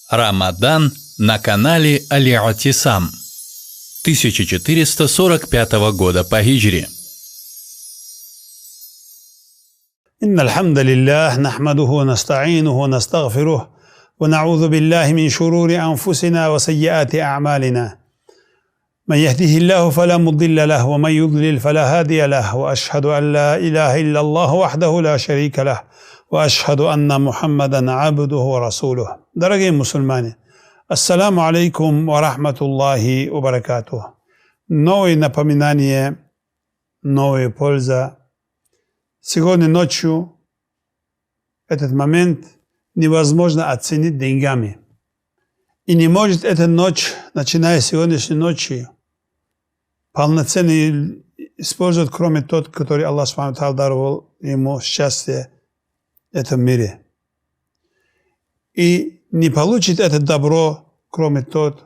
Рамадан на канале Аль-Атисам 1445 года по хиджре. إن الحمد لله نحمده ونستعينه ونستغفره ونعوذ بالله من شرور أنفسنا وسيئات أعمالنا من يهده الله فلا مضل له ومن يضلل فلا هادي له وأشهد أن لا إله إلا الله وحده لا شريك له وأشهد أن محمدا عبده ورسوله. Дорогие мусульмане, ассаламу алейкум ва рахматуллахи ва баракатух. Новое напоминание, новая польза. Сегодня ночью этот момент невозможно оценить деньгами. И не может эта ночь, начиная с сегодняшней ночи, полноценно использовать, кроме тот, который Аллах Субхану ва Тааля даровал ему счастье в этом мире. И не получит это добро, кроме тот,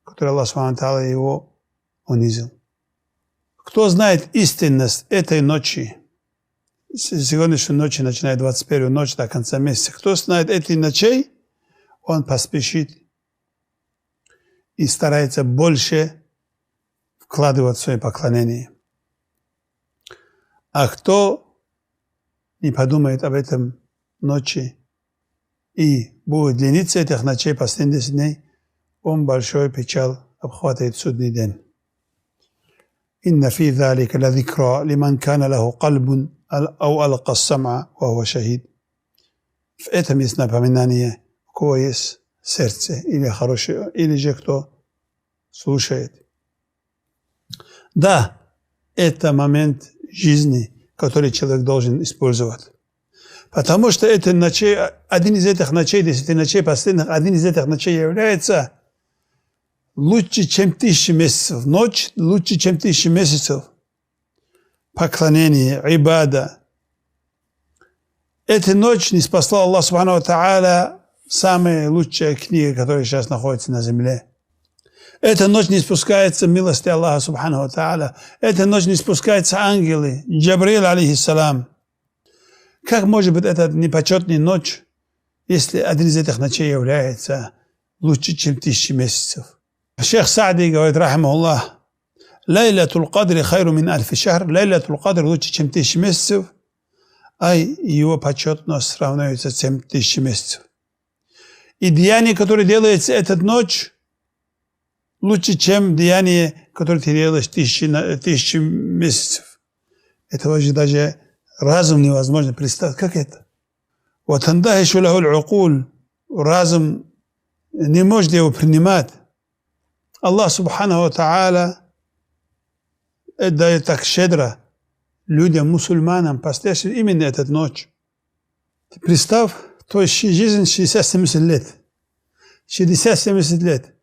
который Аллах Субхану ва Тааля его унизил. Кто знает истинность этой ночи, с сегодняшней ночи, начиная 21 ночь до конца месяца, кто знает эти ночей, он поспешит и старается больше вкладывать в свои поклонения. А кто не подумает об этом ночи и будет лениться этих ночей последних 10 дней, он большой печаль обхватывает судный день. إن في ذلك لذكرى لمن كان له قلب أو ألقى السمع وهو شهيد. В этом есть напоминание, у кого есть сердце или хорошее, или же кто слушает. Да, это момент жизни, который человек должен использовать. Потому что это ночей, один из этих ночей, 10 ночей последних, один из этих ночей является лучше, чем 1000 месяцев. Ночь лучше, чем 1000 месяцев. Поклонение, ибада. Эта ночь не спасла Аллах Субхану ва Тааля, самая лучшая книга, которая сейчас находится на земле. Эта ночь не спускается милости Аллаха Субхану ва Тааля. Эта ночь не спускаются ангелы. Джабрил, алейхиссалам. Как может быть эта непочетная ночь, если один из этих ночей является лучше, чем 1000 месяцев? Шейх Саади говорит, рахимахуллах, Лайлатул Кадри хайру мин альфи шахр. Лайлатул Кадр лучше, чем 1000 месяцев, а его почетность сравнивается с 1000 месяцев. И деяние, которое делается эту ночь, лучше, чем деяние, которое ты делаешь 1000 месяцев. Этого же даже разум невозможно представить. Как это? Вот андахишу лахул укул. Разум не может его принимать. Аллах Субхану ва Тааля дает так щедро людям, мусульманам, постигшим именно эту ночь. Ты представь, то есть жизнь 60-70 лет. 60-70 лет.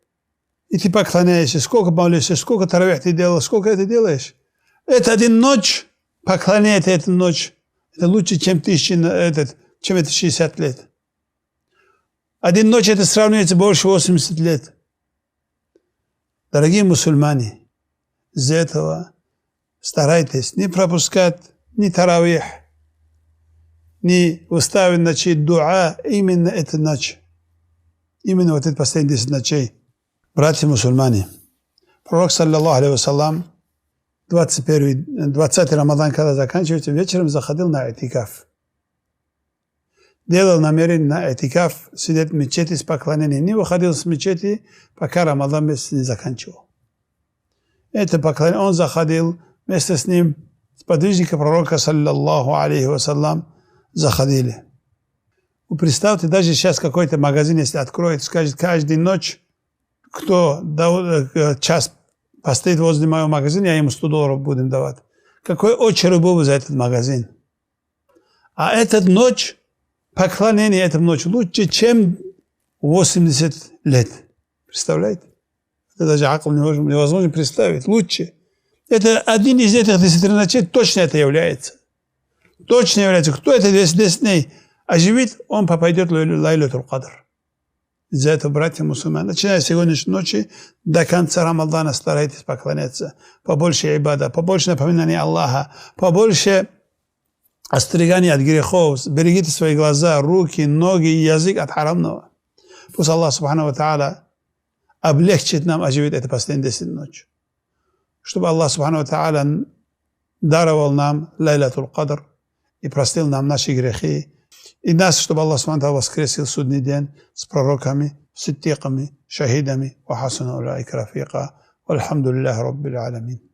И ты поклоняешься, сколько молишься, сколько таравих ты делал, сколько это делаешь. Это один ночь, поклоняется эту ночь. Это лучше, чем 60 лет. Один ночь это сравнивается больше 80 лет. Дорогие мусульмане, из-за этого старайтесь не пропускать ни таравих, ни уставить ночи дуа именно эту ночь. Именно вот эти последние 10 ночей. Братья мусульмане, пророк, саллаллаху алейхи вассалам, 20 Рамадан, когда заканчивается, вечером заходил на этикаф. Делал намерение на этикаф, сидеть в мечети с поклонением. Не выходил с мечети, пока Рамадан месяц не заканчивал. Это поклонение, он заходил, вместе с ним сподвижники пророка, саллаллаху алейхи вассалам, заходили. Вы представьте, даже сейчас какой-то магазин, если откроет, скажет, каждую ночь, кто час постоит возле моего магазина, я ему $100 будем давать. Какой очередь был бы за этот магазин? А эта ночь, поклонение этой ночи лучше, чем 80 лет. Представляете? Это даже акл невозможно представить. Лучше. Это один из этих 10 ночей точно это является. Точно является. Кто это 10 дней оживит, он попадет в Лайлатул Кадр. Из-за этого, братья мусульмане, начиная с сегодняшней ночи до конца Рамадана старайтесь поклоняться. Побольше ибада, побольше напоминания Аллаха, побольше остерегания от грехов. Берегите свои глаза, руки, ноги и язык от харамного. Пусть Аллах Субхану ва Тааля облегчит нам оживить эти последние 10 ночи. Чтобы Аллах Субхану ва Тааля даровал нам Лайлатул Кадр и простил нам наши грехи. И нас, чтобы Аллах Субхану ва Тааля воскресил судный день с пророками, сиддиками, шахидами. Ва хасуна улайка рафиqa. Вальхамдулиллахи Раббил Аламин.